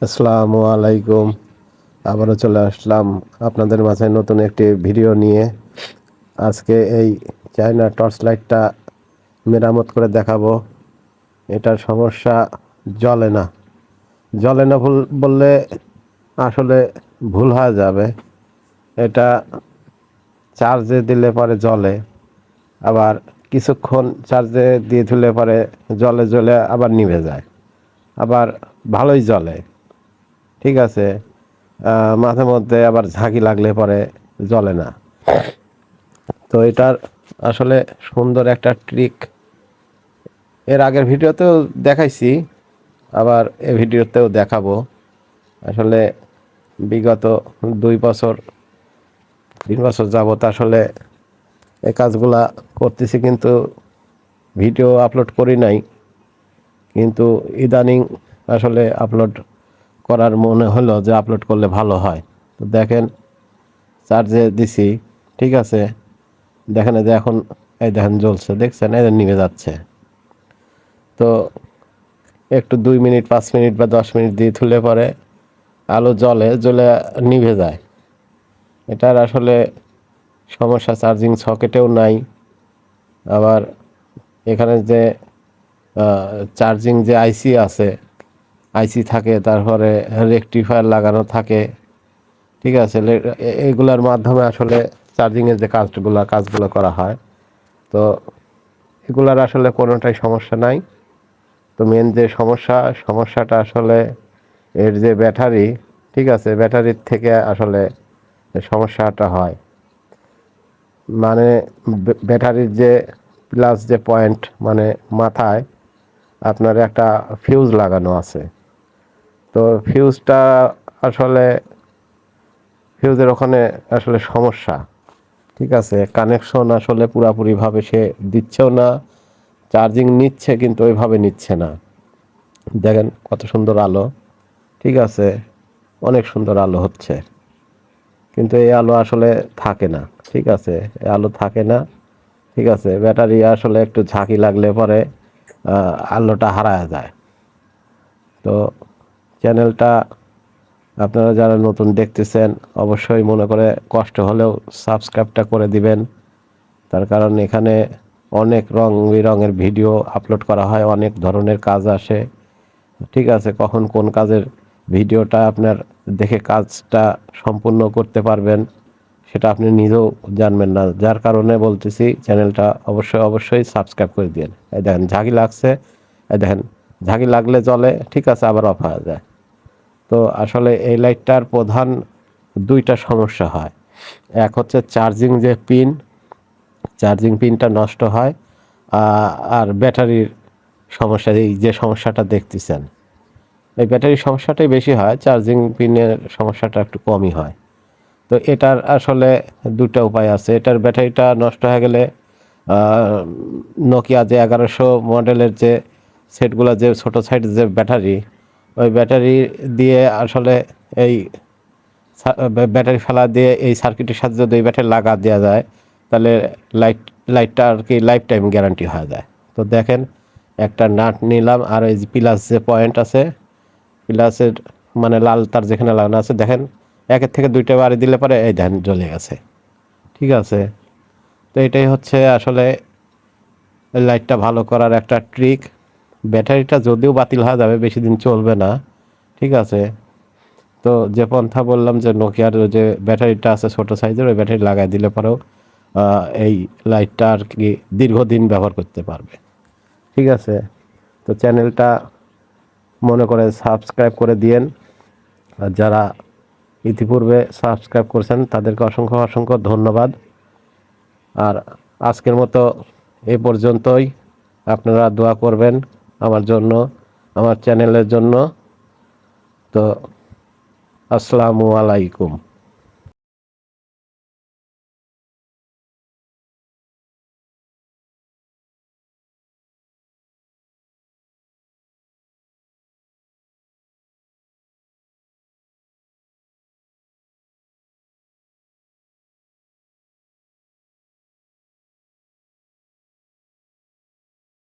আসসালামু আলাইকুম। আবারও চলে আসলাম আপনাদের মাঝে নতুন একটি ভিডিও নিয়ে। আজকে এই চায়না টর্চ লাইটটা মেরামত করে দেখাবো। এটার সমস্যা জ্বলে না। জ্বলে না বললে আসলে ভুল হয়ে যাবে। এটা চার্জে দিলে পরে জ্বলে, আবার কিছুক্ষণ চার্জে দিয়ে দিলে পরে জ্বলে আবার নিভে যায়, আবার ভালোই জ্বলে। ঠিক আছে, মাঝে মধ্যে আবার ঝাঁকি লাগলে পরে জ্বলে না। তো এটার আসলে সুন্দর একটা ট্রিক এর আগের ভিডিওতেও দেখাইছি, আবার এই ভিডিওতেও দেখাবো। আসলে বিগত 2 বছর 3 বছর যাবত আসলে এই কাজগুলা করতেছি, কিন্তু ভিডিও আপলোড করি নাই। কিন্তু ইদানিং আসলে আপলোড করার মনে হলো যে আপলোড করলে ভালো হয়। তো দেখেন, চার্জে দিছি, ঠিক আছে, দেখেন এই যে এখন এই দেখেন জ্বলছে, দেখছেন, এই নিভে যাচ্ছে। তো একটু 2 মিনিট 5 মিনিট বা 10 মিনিট দিয়ে তুলে পরে আলো জ্বলে নিভে যায়। এটার আসলে সমস্যা চার্জিং সকেটেও নাই। আবার এখানে যে চার্জিং যে আইসি আছে, আইসি থাকে, তারপরে রেকটিফায়ার লাগানো থাকে। ঠিক আছে, এগুলার মাধ্যমে আসলে চার্জিংয়ের যে কাজগুলো করা হয়। তো এগুলার আসলে কোনোটাই সমস্যা নাই। তো মেন যে সমস্যাটা আসলে এর যে ব্যাটারি, ঠিক আছে, ব্যাটারির থেকে আসলে সমস্যাটা হয়। মানে ব্যাটারির যে প্লাস যে পয়েন্ট, মানে মাথায় আপনার একটা ফিউজ লাগানো আছে। তো ফিউজের ওখানে আসলে সমস্যা। ঠিক আছে, কানেকশন আসলে পুরাপুরিভাবে সে দিচ্ছেও না, চার্জিং নিচ্ছে কিন্তু ওইভাবে নিচ্ছে না। দেখেন কত সুন্দর আলো, ঠিক আছে, অনেক সুন্দর আলো হচ্ছে, কিন্তু এই আলো আসলে থাকে না। ঠিক আছে, এই আলো থাকে না। ঠিক আছে, ব্যাটারি আসলে একটু ঝাঁকি লাগলে পরে আলোটা হারায় যায়। তো চ্যানেলটা আপনারা যারা নতুন দেখতেছেন অবশ্যই মনে করে কষ্ট হলেও সাবস্ক্রাইবটা করে দিবেন। তার কারণ এখানে অনেক রং বেরঙের ভিডিও আপলোড করা হয়, অনেক ধরনের কাজ আসে। ঠিক আছে, কখন কোন কাজের ভিডিওটা আপনার দেখে কাজটা সম্পূর্ণ করতে পারবেন সেটা আপনি নিজেও জানবেন না। যার কারণে বলতেছি চ্যানেলটা অবশ্যই সাবস্ক্রাইব করে দিন। এই দেখেন ঝাঁকি লাগছে, এই দেখেন ঝাঁকি লাগলে জ্বলে, ঠিক আছে, আবার অফ হয়ে যায়। তো আসলে এই লাইটটার প্রধান 2টা সমস্যা হয়। এক হচ্ছে চার্জিং পিনটা নষ্ট হয়, আর ব্যাটারির সমস্যা, এই যে সমস্যাটা দেখতেছেন, এই ব্যাটারির সমস্যাটাই বেশি হয়, চার্জিং পিনের সমস্যাটা একটু কমই হয়। তো এটার আসলে 2টা উপায় আছে। এটার ব্যাটারিটা নষ্ট হয়ে গেলে নোকিয়া যে 1100 মডেলের যে সেটগুলো, যে ছোটো সাইড যে ব্যাটারি, ওই ব্যাটারি দিয়ে আসলে এই ব্যাটারি ফেলা দিয়ে এই সার্কিটের সাথে যদি এই ব্যাটারি লাগা দেওয়া যায়, তাহলে লাইটটা আর কি লাইফ টাইম গ্যারান্টি হয়ে যায়। তো দেখেন, একটা নাট নিলাম, আর এই যে প্লাস যে পয়েন্ট আছে, প্লাসের মানে লাল তার যেখানে লাগানো আছে, দেখেন 1-এর থেকে 2টা বাড়ি দিলে পরে এই ধ্যান জ্বলে গেছে। ঠিক আছে, তো এটাই হচ্ছে আসলে লাইটটা ভালো করার একটা ট্রিক। ব্যাটারিটা যদিও বাতিল হয়ে যাবে, বেশি দিন চলবে না। ঠিক আছে, তো যে পন্থা বললাম, যে নোকিয়ার যে ব্যাটারিটা আছে ছোটো সাইজের, ওই ব্যাটারি লাগাই দিলে পরেও এই লাইটটা আর কি দীর্ঘদিন ব্যবহার করতে পারবে। ঠিক আছে, তো চ্যানেলটা মনে করে সাবস্ক্রাইব করে দিয়েন। আর যারা ইতিপূর্বে সাবস্ক্রাইব করেছেন তাদেরকে অসংখ্য ধন্যবাদ। আর আজকের মতো এই পর্যন্তই। আপনারা দোয়া করবেন আমার জন্য, আমার চ্যানেলের জন্য। তো আসসালামু আলাইকুম।